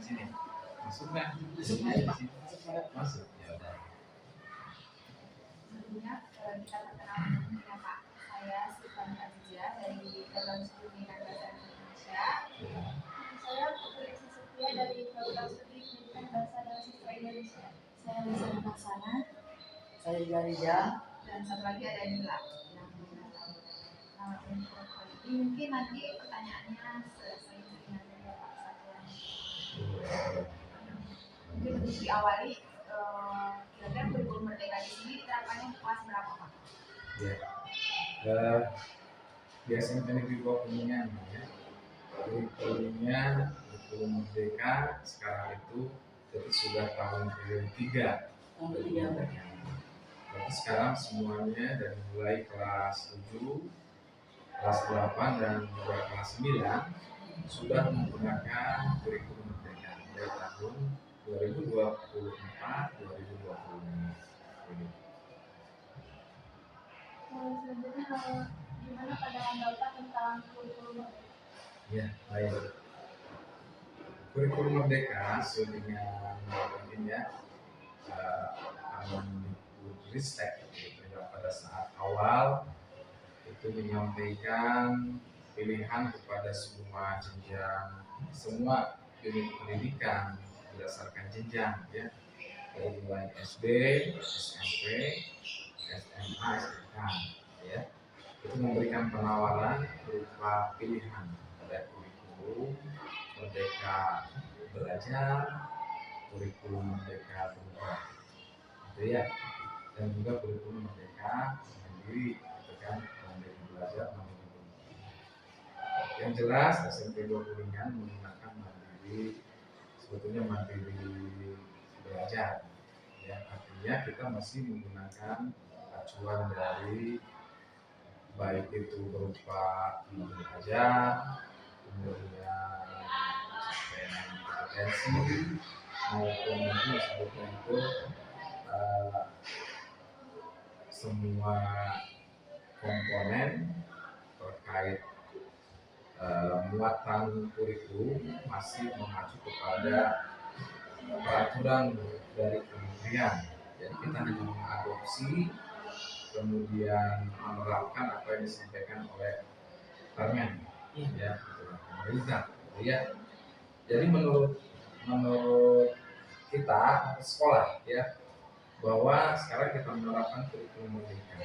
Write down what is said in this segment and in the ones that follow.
sini. Masuk nggak? Masuk aja sih. Masuk. Ya udah. Sebelumnya kita perkenalkan ya Pak. Saya Sifan Khadijah dari Program Studi Bahasa Indonesia. Saya Putri Setia dari Program Studi Pendidikan Bahasa dan Sastra Indonesia. Saya Lisa Maksana. Saya Garija. Dan satu lagi ada Nila. Mungkin nanti pertanyaannya sering nanti Bapak saja. Mungkin untuk diawali, kira-kira kurikulum merdeka di sini diterapkannya kelas berapa Pak? Ya, di SMP Negeri 2 Kuningan ya. Kurikulumnya kurikulum merdeka sekarang itu jadi sudah tahun ketiga. Berarti sekarang semuanya dari mulai kelas 7, kelas 8 dan juga kelas 9 sudah menggunakan kurikulum merdeka dari tahun 2024-2025. Selanjutnya gimana pandangan Bapak tentang kurikulum merdeka? Ya, baik. Kurikulum merdeka sesuai dengan ini ya, Ristek gitu, ya, pada saat awal itu menyampaikan pilihan kepada semua jenjang, semua unit pendidikan berdasarkan jenjang ya, dari mulai SD, SMP, SMA, SMK ya. Itu memberikan penawaran berupa pilihan pada kurikulum merdeka belajar, kurikulum merdeka berubah, gitu ya, dan juga kurikulum merdeka sendiri, gitu kan, merdeka belajar, merdeka berubah. Yang jelas SMP 2 Kuningan menggunakan mandiri, sebetulnya mandiri belajar, ya, artinya kita masih menggunakan acuan dari baik itu berupa belajar, kemudian kompetensi maupun itu sebetulnya itu semua komponen terkait muatan kurikulum masih mengacu kepada peraturan dari kementerian. Jadi kita hanya mengadopsi kemudian menerapkan apa yang disampaikan oleh Permen ya, pemerintah ya. Jadi menurut kita sekolah ya, bahwa sekarang kita menerapkan kurikulum merdeka.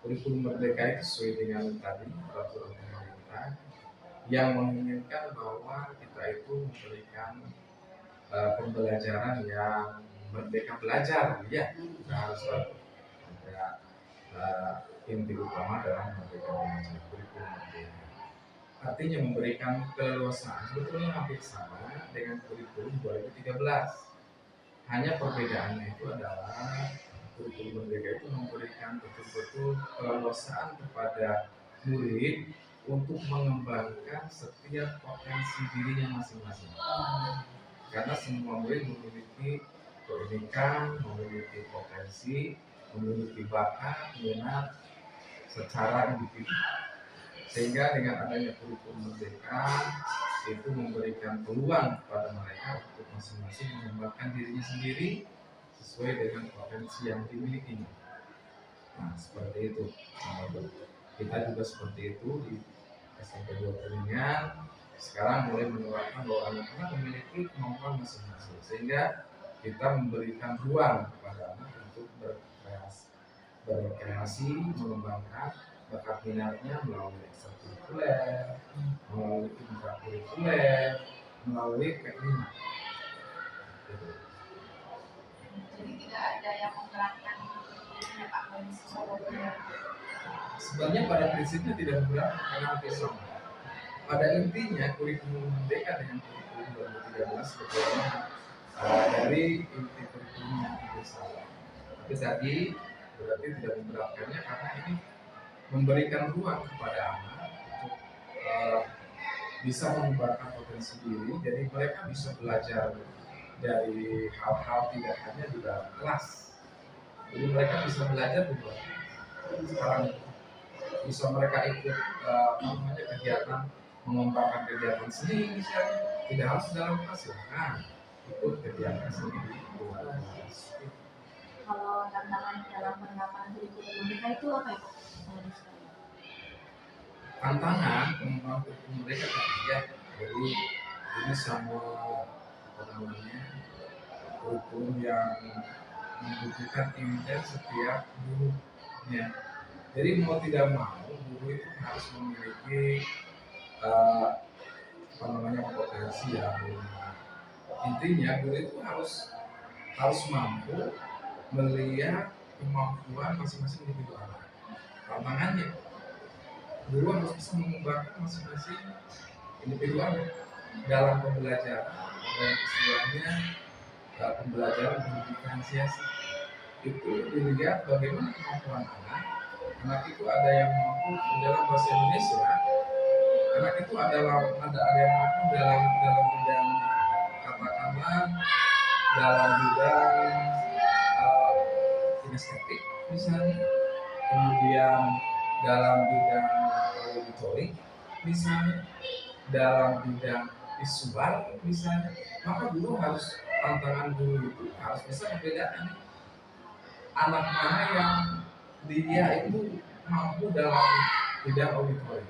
Kurikulum merdeka itu sesuai dengan tadi peraturan pemerintah yang menginginkan bahwa kita itu memberikan pembelajaran yang merdeka belajar ya. Kita harus ada inti utama dalam merdeka belajar, kurikulum merdeka. Artinya memberikan keleluasaan sebetulnya hampir sama dengan kurikulum 2013. Hanya perbedaannya itu adalah kurikulum merdeka itu memberikan betul-betul keleluasaan kepada murid untuk mengembangkan setiap potensi dirinya masing-masing. Karena semua murid memiliki keunikan, memiliki potensi, memiliki bakat, minat secara individu. Sehingga dengan adanya kurikulum merdeka itu memberikan peluang kepada mereka untuk masing-masing mengembangkan dirinya sendiri sesuai dengan potensi yang dimilikinya. Nah, seperti itu. Kita juga seperti itu di SMP 2 Kuningan. Sekarang mulai menerapkan bahwa anak-anak memiliki kemampuan masing-masing, sehingga kita memberikan ruang kepada anak untuk berkreasi, mengembangkan bakat minatnya melalui ekstrakurikuler, melalui intrakurikuler, melalui teknik. Jadi tidak ada yang memberatkan Pak Bani. Sebenarnya pada prinsipnya tidak memberatkan karena hampir sama. Pada intinya kurikulum merdeka dengan kurikulum 2013 sebetulnya dari inti kurikulumnya hampir sama. Tapi tadi berarti tidak memberatkannya karena ini memberikan ruang kepada anak untuk bisa mengembangkan potensi diri, jadi mereka bisa belajar dari hal-hal tidak hanya di dalam kelas. Jadi mereka bisa belajar di luar. Sekarang bisa mereka ikut kegiatan, mengembangkan kegiatan seni misalnya, tidak harus dalam kelas silahkan ikut kegiatan sendiri di luar kelas. Kalau tantangan dalam penerapan kurikulum merdeka itu apa ya Pak? Kalau di sekolah? Tantangan pengembangan kurikulum mereka ketiga, jadi ini sama apa namanya kurikulum yang membutuhkan intens setiap gurunya. Jadi mau tidak mau guru itu harus memiliki eh, apa namanya potensi ya. Intinya guru itu harus mampu melihat kemampuan masing-masing individu anak. Tantangannya guru harus bisa mengembangkan masing-masing individu anak dalam pembelajaran. Dan istilahnya pembelajaran berdiferensiasi itu dilihat bagaimana kemampuan anak. Anak itu ada yang mampu dalam bahasa Indonesia. Anak itu ada yang mampu dalam bidang katakanlah dalam bidang kinestetik misalnya, kemudian dalam bidang auditorik misalnya, dalam bidang visual misalnya, maka guru harus tantangan guru itu harus bisa membedakan anak mana yang dia itu mampu dalam bidang auditorik,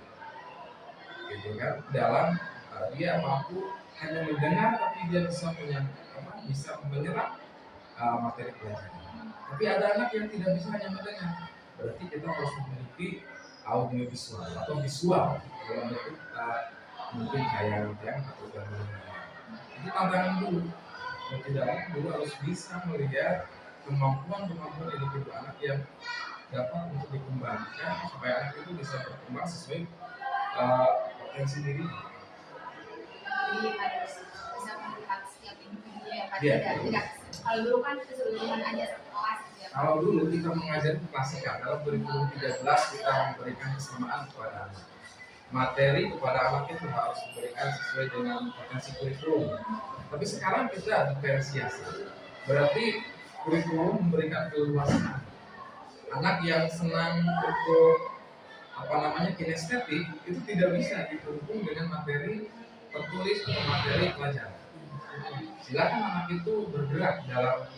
gitu kan? Dalam dia mampu hanya mendengar tapi dia bisa menyerap materi pelajaran. Tapi ada anak yang tidak bisa hanya mendengar, berarti kita harus memiliki audio visual atau visual dalam bentuk mungkin khayal atau gambar. Itu tantangan dulu. Kalau tidak dulu harus bisa melihat kemampuan individu anak yang dapat untuk dikembangkan supaya anak itu bisa berkembang sesuai potensi diri. Jadi harus bisa melihat setiap individu ya Pak. Iya. Tidak. Kalau dulu kan keseluruhan aja kelas gitu ya Pak. Kalau dulu kita mengajar klasika dalam kurikulum 13 kita memberikan kesamaan kepada anak. Materi kepada anak itu harus diberikan sesuai dengan potensi kurikulum. Tapi sekarang kita diferensiasi. Berarti kurikulum memberikan keluasan. Anak yang senang untuk kinestetik itu tidak bisa didukung dengan materi tertulis atau materi pelajaran. Silakan anak itu bergerak dalam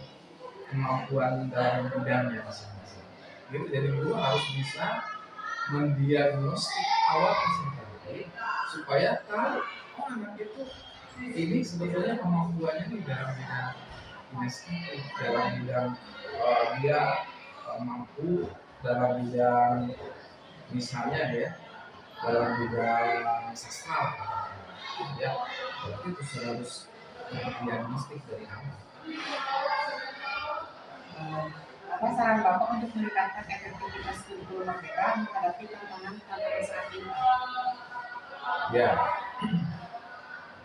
kemampuan dalam bidangnya masing-masing. Gitu, jadi guru harus bisa mendiagnostik awal presentasi supaya tahu anak itu ini sebetulnya kemampuannya di dalam bidang kinestetik, dalam bidang dia mampu dalam bidang misalnya ya dalam bidang sastra ya, berarti itu harus diagnostik dari awal. Apa saran Bapak untuk meningkatkan efektivitas kurikulum merdeka menghadapi tantangan saat ini? Ya,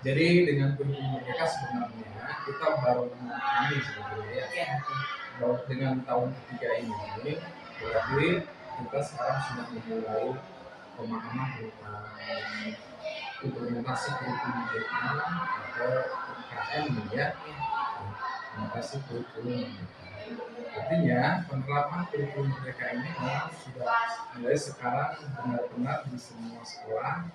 jadi dengan kurikulum merdeka sebenarnya kita baru ini sebetulnya ya. Baru dengan tahun ketiga ini berarti kita sekarang sudah memulai pemahaman tentang implementasi kurikulum merdeka atau UKM ya, implementasi kurikulum merdeka. Artinya penerapan kurikulum merdeka ini memang sudah mulai sekarang benar-benar di semua sekolah,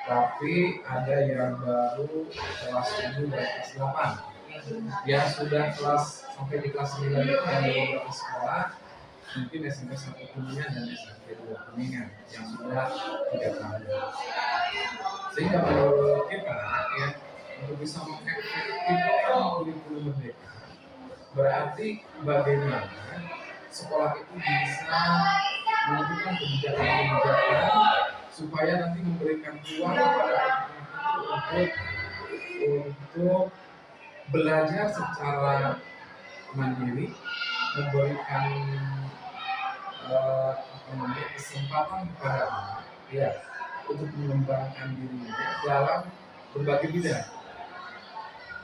tapi ada yang baru kelas 7 dan kelas 8 yang sudah sampai di kelas 9 itu ada beberapa sekolah, mungkin SMP 1 Kuningan dan SMP 2 Kuningan yang sudah 3 tahun. Sehingga menurut kita ya, untuk bisa mengefektifkan kurikulum merdeka berarti bagaimana sekolah itu bisa menentukan kebijakan-kebijakan supaya nanti memberikan ruang kepada anak-anak untuk belajar secara mandiri, memberikan kesempatan kepada anak ya untuk mengembangkan dirinya dalam berbagai bidang.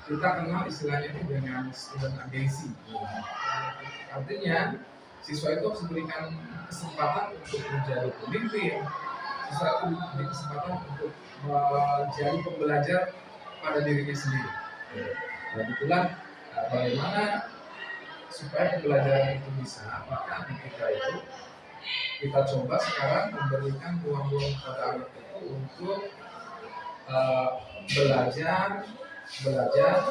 Kita kenal istilahnya itu dengan student agency. Artinya siswa itu harus diberikan kesempatan untuk menjadi pemimpin, siswa itu diberi kesempatan untuk menjadi pembelajar pada dirinya sendiri. Dan itulah bagaimana supaya pembelajaran itu bisa, maka kita coba sekarang memberikan ruang-ruang kepada anak itu untuk eh, belajar belajar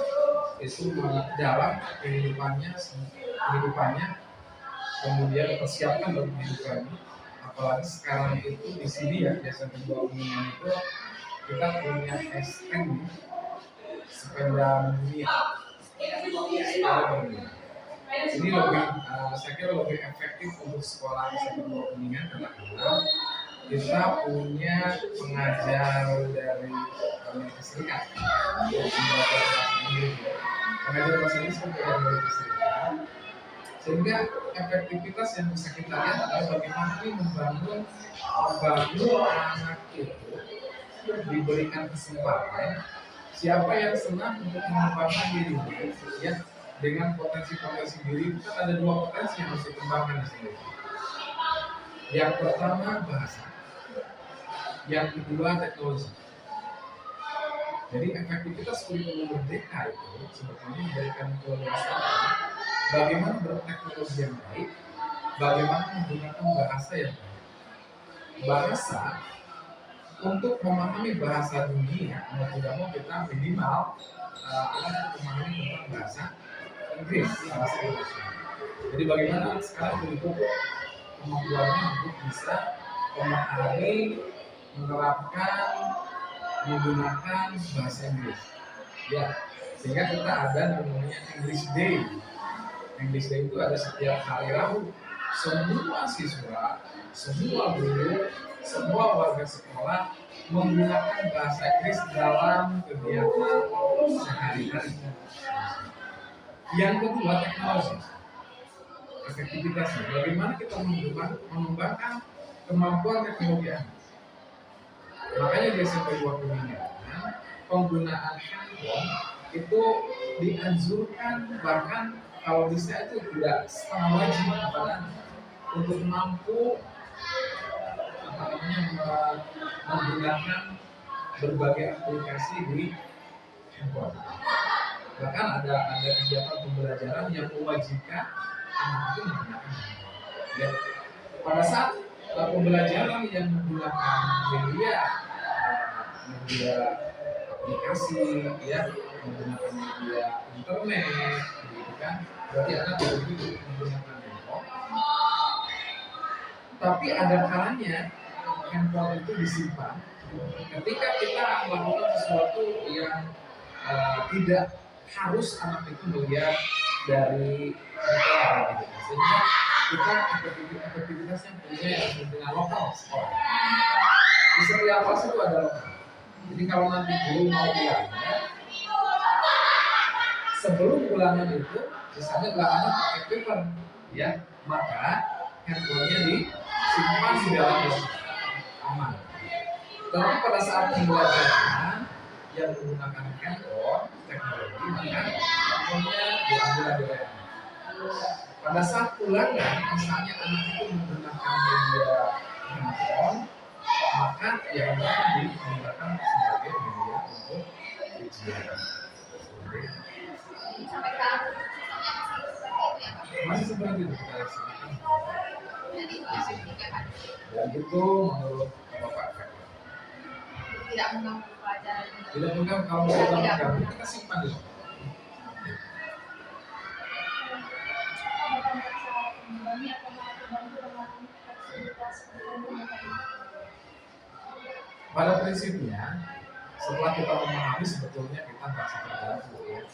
itu dalam kehidupannya, kemudian persiapkan untuk kehidupannya. Apalagi sekarang itu di sini ya, di SMP 2 Kuningan itu kita punya SN sepeda dunia. Ini lebih, saya kira lebih efektif untuk sekolah SMP 2 Kuningan karena kita punya pengajar dari Amerika Serikat, pengajar bahasa Inggris kan dari Amerika Serikat, sehingga efektivitas yang bisa kita lihat adalah bagaimana ini membangun anak itu diberikan kesempatan. Siapa yang senang untuk mengembangkan diri, ya, dengan potensi-potensi diri itu kan ada dua potensi yang harus dikembangkan di sini. Yang pertama bahasa, yang kedua teknologi. Jadi efektivitas kurikulum merdeka itu sebetulnya memberikan keluasan bagaimana berteknologi yang baik, bagaimana menggunakan bahasa yang baik. Bahasa untuk memahami bahasa dunia, mau tidak mau kita minimal akan memahami tentang bahasa Inggris, bahasa Indonesia. Jadi bagaimana sekarang untuk kemampuannya untuk bisa memahami, menerapkan, menggunakan bahasa Inggris. Ya, sehingga kita ada namanya English Day. English Day itu ada setiap hari Rabu. Semua siswa, semua guru, semua warga sekolah menggunakan bahasa Inggris dalam kegiatan sehari-hari. Yang kedua, teknologi. Efektivitasnya, bagaimana kita mengembangkan kemampuan teknologi anak. Makanya di SMP 2 Kuningan penggunaan handphone itu dianjurkan, bahkan kalau bisa itu tidak setengah wajib kepada anak untuk mampu menggunakan berbagai aplikasi di handphone. Bahkan ada kegiatan pembelajaran yang mewajibkan anak itu menggunakan handphone. Ya. Pada saat pembelajaran yang menggunakan media aplikasi, ya, menggunakan media internet, gitu kan, berarti anak begitu menggunakan handphone. Tapi ada kalanya handphone itu disimpan ketika kita melakukan sesuatu yang tidak harus anak itu melihat dari handphone, gitu. Sehingga kita aktivitasnya punya yang dengan lokal sekolah. Di setiap kelas itu ada lokal. Jadi kalau nanti guru mau bilangnya, sebelum ulangan itu, misalnya ulangannya pakai paper, ya, maka handphonenya disimpan di dalam dosis aman. Tetapi pada saat pembelajaran yang menggunakan handphone teknologi, maka handphonenya diambil dari anak. Pada saat ulangan, misalnya anak itu menggunakan media handphone, maka yang akan digunakan sebagai media untuk ujian. Masih seperti itu kita laksanakan. Dan itu menurut Bapak efektif. Tidak mengganggu pelajaran. Tidak mengganggu, kalau kita mengganggu kita simpan dulu. Pada prinsipnya, setelah kita memahami sebetulnya kita merasa terbantu, ya.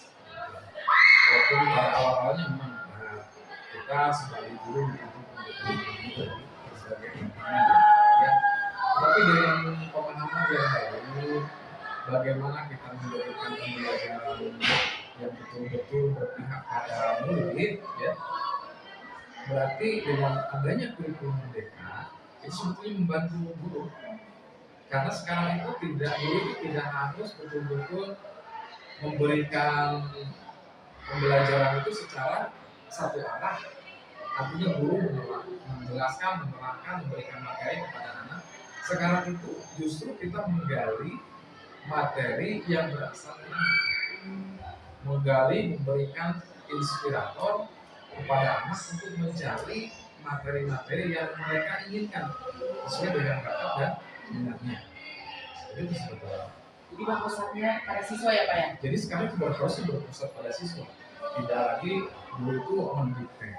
Walaupun pada awal-awalnya memang kita sebagai guru untuk sebagai pimpinan, ya. Tapi dengan pemahaman yang baik, bagaimana kita memberikan pembelajaran yang betul-betul berpihak pada murid, ya. Berarti dengan adanya kurikulum merdeka itu sebetulnya membantu guru. Karena sekarang itu guru tidak harus betul-betul memberikan pembelajaran itu secara satu arah. Artinya guru menjelaskan, menerangkan, memberikan materi kepada anak. Sekarang itu justru kita menggali materi yang berasal dari anak. Menggali, memberikan inspirator kepada anak untuk mencari materi-materi yang mereka inginkan sesuai dengan bakat dan minatnya. Jadi itu sebetulnya. Jadi berpusatnya pada siswa ya Pak ya? Jadi sekarang itu harusnya berpusat pada siswa, tidak lagi dulu itu mendikte.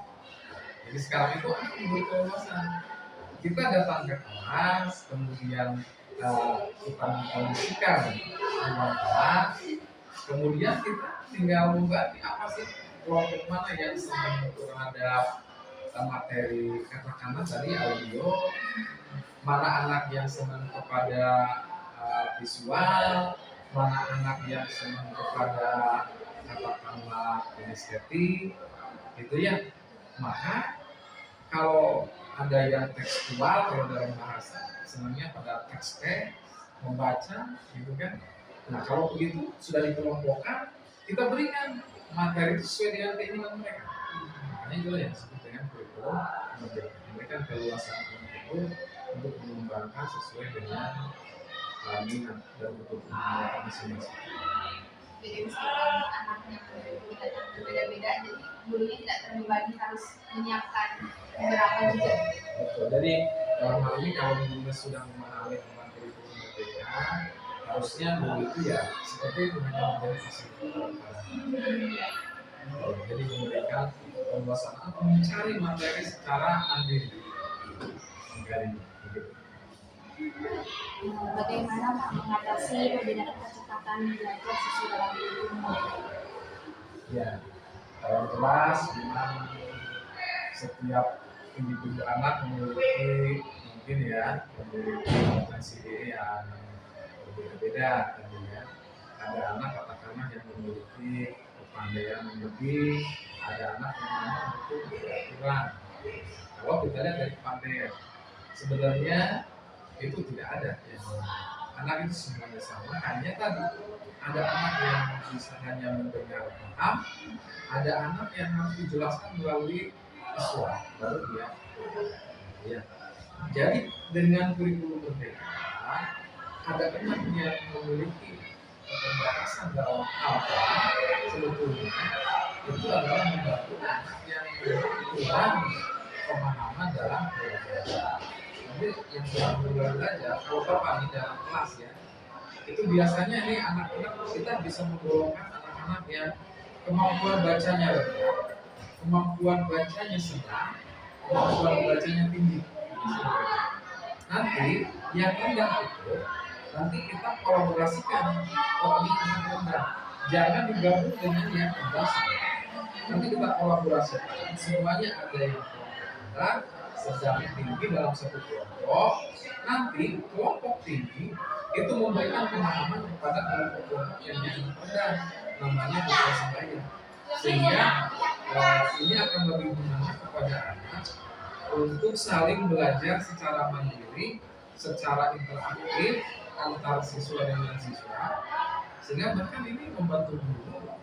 Jadi sekarang itu anak diberi kebebasan. Kita datang ke kelas, kemudian kita mengkondisikan ruang kelas, kemudian kita tinggal membagi apa sih kelompok mana yang senang terhadap materi katakanlah tadi audio, mana anak yang senang kepada visual, mana anak yang senang kepada katakanlah kinestetik, gitu ya. Maka kalau ada yang tekstual, kalau dalam bahasa senangnya pada teks membaca, gitu kan. Nah kalau begitu sudah dikelompokkan, kita berikan materi itu sesuai dengan keinginan mereka. Makanya itulah yang disebut dengan kurikulum merdeka. Memberikan keluasan untuk mengembangkan sesuai dengan minat dan kebutuhan mereka masing-masing. Jadi meskipun anaknya berbeda-beda, jadi gurunya tidak terbebani harus menyiapkan beberapa juga. Betul. Jadi dalam hal ini kalau gurunya sudah memahami tentang kurikulum merdeka, harusnya guru itu ya seperti itu hanya menjadi fasilitator. Jadi memberikan penguasaan atau mencari materi secara mandiri. Bagaimana Pak mengatasi perbedaan kecepatan belajar siswa dalam kurikulum? Ya, dalam kelas memang setiap individu anak memiliki mungkin ya memiliki potensi yang berbeda-beda tentunya. Ada anak katakanlah yang memiliki kepandaian yang lebih, ada anak yang memang itu kurang. Kalau kita lihat dari kepandaian, sebenarnya itu tidak ada ya. Anak itu semuanya sama, hanya tadi ada anak yang bisa hanya mendengar paham, ada anak yang harus dijelaskan melalui visual, baru dia ya. Jadi dengan kurikulum merdeka ada anak yang memiliki keterbatasan dalam hal sebetulnya itu adalah membantu anak yang kurang pemahaman dalam belajar. Jadi yang sedang belajar, kalau Bapak di dalam kelas ya, itu biasanya ini anak-anak kita bisa menggolongkan anak-anak yang kemampuan bacanya rendah, kemampuan bacanya sedang, kemampuan bacanya tinggi. Nanti yang rendah itu nanti kita kolaborasikan, oh ini anak rendah, jangan digabung dengan yang rendah. Nanti kita kolaborasikan, semuanya ada yang rendah, sedang tinggi dalam satu kelompok. Nanti kelompok tinggi itu memberikan pemahaman kepada kelompok yang rendah, namanya kelas saya. Sehingga ini akan lebih mengena kepada anak untuk saling belajar secara mandiri, secara interaktif antar siswa dengan siswa, sehingga bahkan ini membantu guru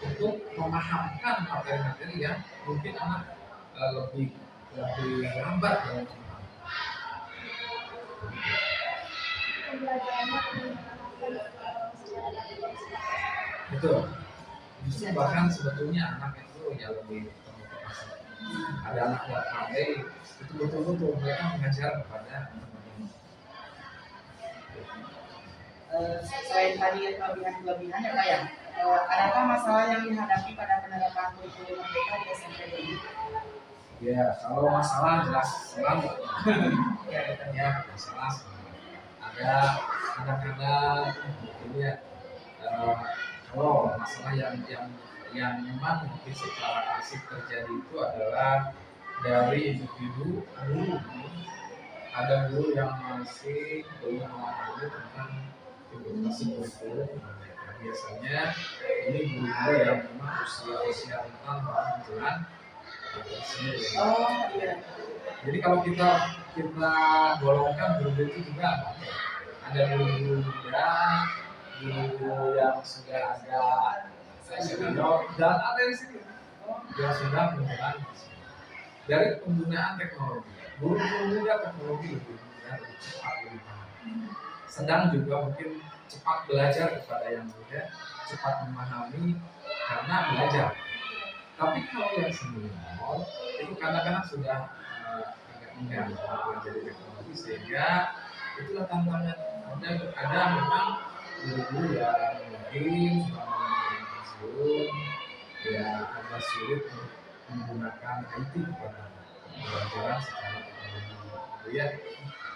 untuk memahamkan materi-materi yang mungkin anak lebih lambat dalam pemahaman. Betul. Justru bahkan sebetulnya anak itu ya lebih termotivasi. Ada anak yang pandai itu betul-betul mereka mengajar kepada Selain tadi kelebihan-kelebihan ya Pak ya, adakah masalah yang dihadapi pada penerapan kurikulum merdeka di SMP ini? ya kalau masalah jelas selalu ya masalah selalu. Ada kadang-kadang ini ya kalau masalah yang memang mungkin secara asik terjadi itu adalah dari individu guru. Ada guru yang masih belum memahami tentang implementasi kurikulum. Biasanya ini guru-guru yang memang usia rentan baru menjelang tersebut. Oh iya. Jadi kalau kita golongkan guru itu juga ada guru-guru muda, guru yang sudah ada senior, dan ada di sini yang sudah mengenal dari penggunaan teknologi. Guru-guru muda teknologi lebih mudah, lebih cepat, lebih paham. Sedang juga mungkin cepat belajar kepada yang muda, cepat memahami karena belajar. Tapi kalau yang senior itu kadang-kadang sudah agak enggan mempelajari teknologi, sehingga itulah tantangan. Ada memang guru-guru yang mungkin selama pensiun ya agak sulit untuk menggunakan IT pada pembelajaran secara teknologi gitu ya.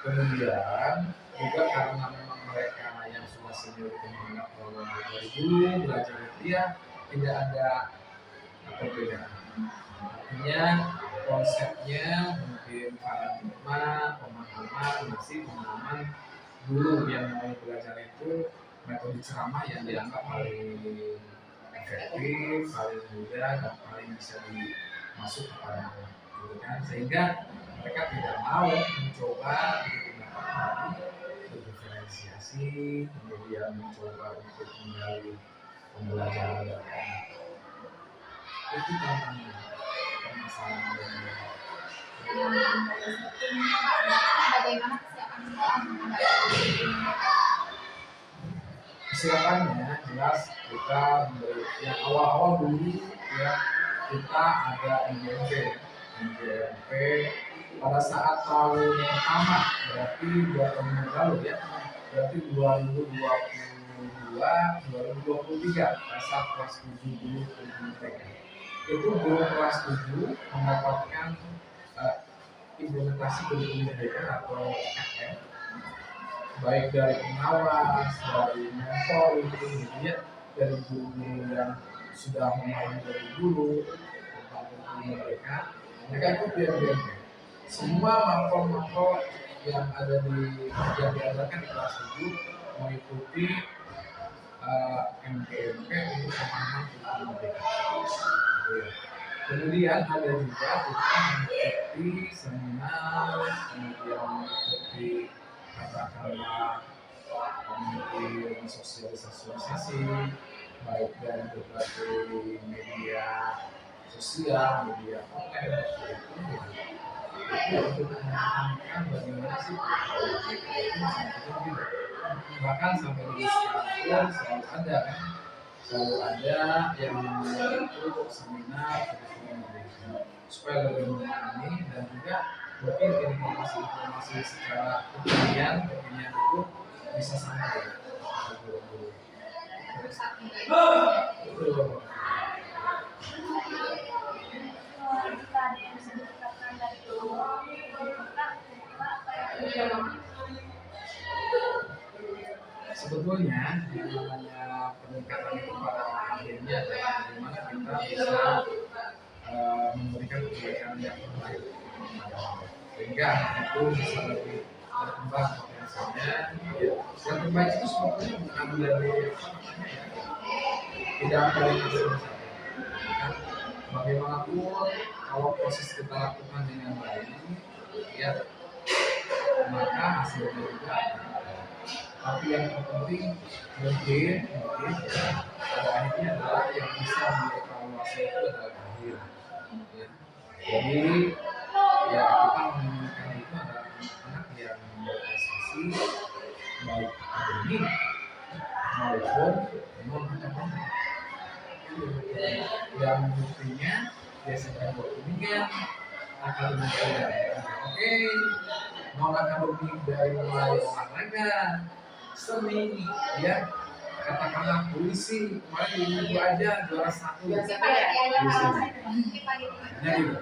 Kemudian juga karena memang mereka yang sudah senior itu menganggap bahwa dari dulu belajar itu ya tidak ada perbedaan. Artinya konsepnya mungkin paradigma, pemahaman, masih pemahaman dulu yang mau belajar itu metode ceramah yang dianggap paling efektif, paling mudah dan paling bisa dimasuk kepada anak, gitu kan? Sehingga mereka tidak mau mencoba menggunakan tadi berdiferensiasi, kemudian mencoba untuk menggali pembelajaran dari anak. Itu tantangan permasalahan dari Bagaimana kesiapan sekolah menghadapi kesiapannya jelas kita yang awal-awal dulu ya kita ada MGMP pada saat tahun pertama berarti 2 tahun yang lalu ya berarti 2023 pada saat kelas 7 dulu mereka itu guru kelas 7 mendapatkan implementasi kurikulum merdeka atau KM baik dari pengawas, dari mentor itu ya, dari guru yang sudah memahami dari dulu tentang kurikulum mereka ikut BMBM. Semua makro yang ada yang diadakan di kelas 7 mengikuti MPMP untuk pemahaman kurikulum merdeka. Kemudian ada juga kita mengikuti seminar, kemudian mengikuti katakanlah mungkin sosialisasi baik dari berbagai media sosial, media online itu untuk menanamkan bagaimana sih bahkan sampai di sekarang selalu ada kan selalu ada yang itu seminar supaya lebih memahami dan juga mungkin informasi secara kekinian itu bisa sampai ke guru-guru. Betul. jika ada yang bisa diterapkan dari dulu, Sebetulnya yang namanya peningkatan itu pada akhirnya adalah bagaimana kita bisa memberikan pembelajaran yang terbaik sehingga itu bisa lebih berkembang potensinya ya. Yang terbaik itu sebetulnya bukan dari tidak dari hasil saja kan? Bagaimanapun kalau proses kita lakukan dengan baik ya maka hasilnya juga akan ada. Tapi yang terpenting mungkin pada akhirnya adalah yang bisa dievaluasi itu adalah akhir ya. Jadi ya kita menginginkan itu adalah anak-anak yang berprestasi baik akademik maupun non akademik yang buktinya biasanya berkuningan akademik oke mau akademik dari mulai olahraga seni ya katakanlah puisi kemarin di minggu aja juara 1 Biasa nah gitu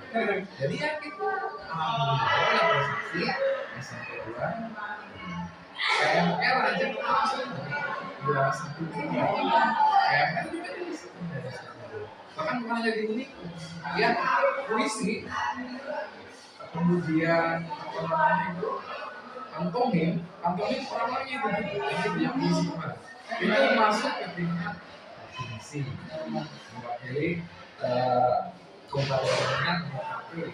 jadi ya kita alhamdulillah prestasi SMP 2 KML aja kita langsung juara 1 juga KML juga bisa bahkan bukan hanya di ini ya puisi kemudian apa namanya itu pantomim orang itu yang puisi kemarin itu masuk ke tingkat provinsi mewakili kabupaten mewakili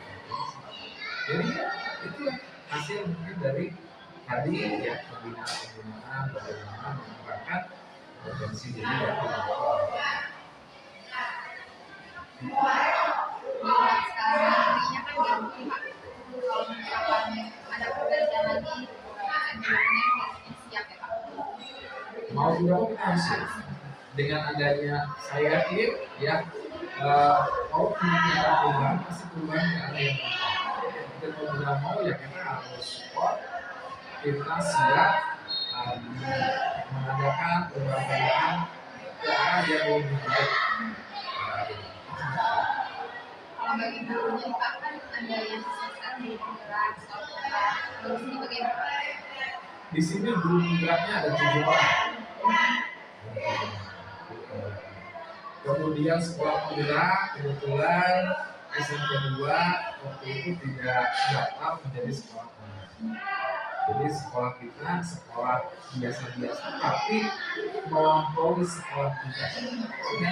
jadi itulah hasil mungkin dari tadi ya pembinaan bagaimana mengembangkan potensi diri dari sekarang intinya kan ganti Pak. Kalau misalkan ada perbedaan lagi, sebelumnya harusnya siap ya Pak. mau tidak mau kita harus siap. Dengan adanya saya yakin ya kalau punya perubahan pasti perubahan ke arah yang kita mau tidak mau ya kita harus support kita siap mengadakan mengarahkan pembelajaran ke arah yang lebih baik. Kalau bagi gurunya Pak kan ada yang sekarang jadi penggerak, sekolah. Kalau di sini bagaimana? Di sini guru penggeraknya ada 7 orang. Kemudian sekolah penggerak kebetulan SMP 2 waktu itu tidak daftar menjadi sekolah penggerak. Jadi sekolah kita sekolah biasa-biasa tapi melampaui sekolah kita. Sehingga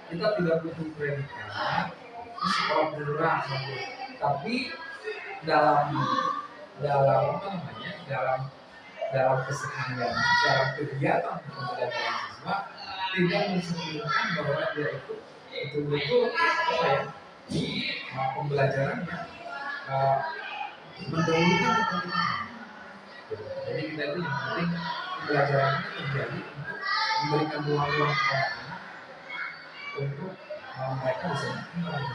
kita tidak butuh predikat, ini sekolah penggerak, tapi dalam dalam apa namanya dalam keseharian, dalam kegiatan pembelajaran siswa tidak mencerminkan bahwa dia itu betul-betul apa ya pembelajarannya mendahulukan kepentingan. Jadi kita itu yang penting pembelajarannya terjadi untuk memberikan ruang-ruang kepada anak untuk mereka bisa berkembang.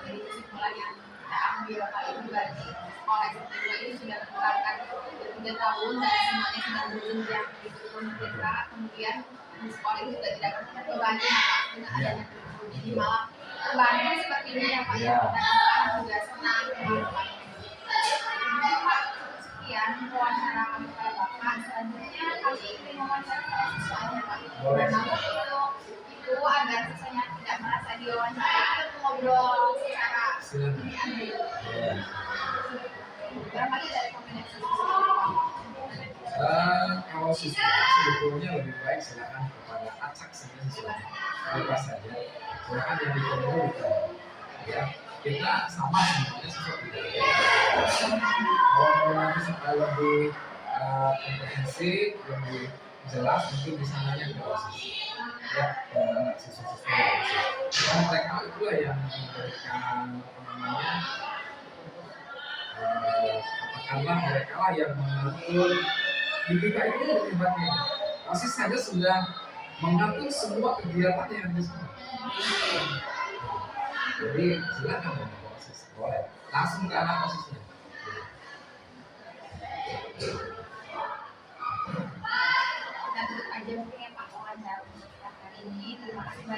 Dari kesimpulan yang kita ambil kali ini berarti sekolah SMP 2 ini sudah menerapkan 3 tahun dan semuanya sudah berjenjang di kurikulum merdeka. Kemudian di sekolah itu juga tidak pernah terbagi dengan adanya kurikulum, jadi malah terbantu seperti ini yang Pak yang kita anak juga senang melakukan. Pak, sekian wawancara kami kepada Bapak. Selanjutnya kami ingin mewawancara para siswanya Pak. Namun itu agar siswanya tidak merasa diwawancara, ngobrol secara ini. Barangkali dari kombinasi Kalau siswa sebetulnya lebih baik silakan kepada acak saja siswa, bebas saja. Silakan yang dikomunikasikan. Ya, kita sama sebenarnya siswa tidak. Kalau nanti supaya lebih komprehensif, lebih jelas mungkin bisa nanya ke OSIS. Ya, siswa-siswa yang OSIS. Dan mereka itulah yang memberikan apa namanya katakanlah mereka lah yang mengatur di kita itu hebatnya. OSIS saja sudah mengatur semua kegiatan yang di sana. Jadi silakan ya OSIS, boleh langsung ke anak OSISnya. kita tutup aja mungkin ya Pak wawancara kita hari ini. Terima kasih banyak.